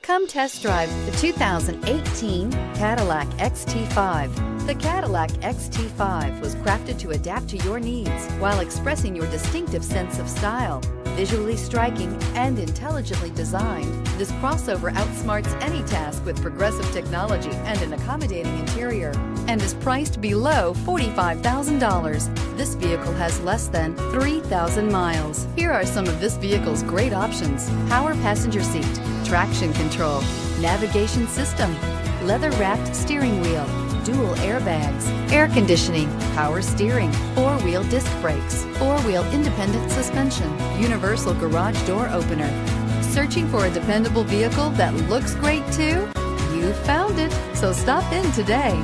Come test drive the 2018 Cadillac XT5. The Cadillac XT5 was crafted to adapt to your needs while expressing your distinctive sense of style. Visually striking and intelligently designed, this crossover outsmarts any task with progressive technology and an accommodating interior, and is priced below $45,000. This vehicle has less than 3,000 miles. Here are some of this vehicle's great options: power passenger seat, traction control, navigation system, leather-wrapped steering wheel, dual airbags, air conditioning, power steering, four-wheel disc brakes, four-wheel independent suspension, universal garage door opener. Searching for a dependable vehicle that looks great too? You found it, so stop in today.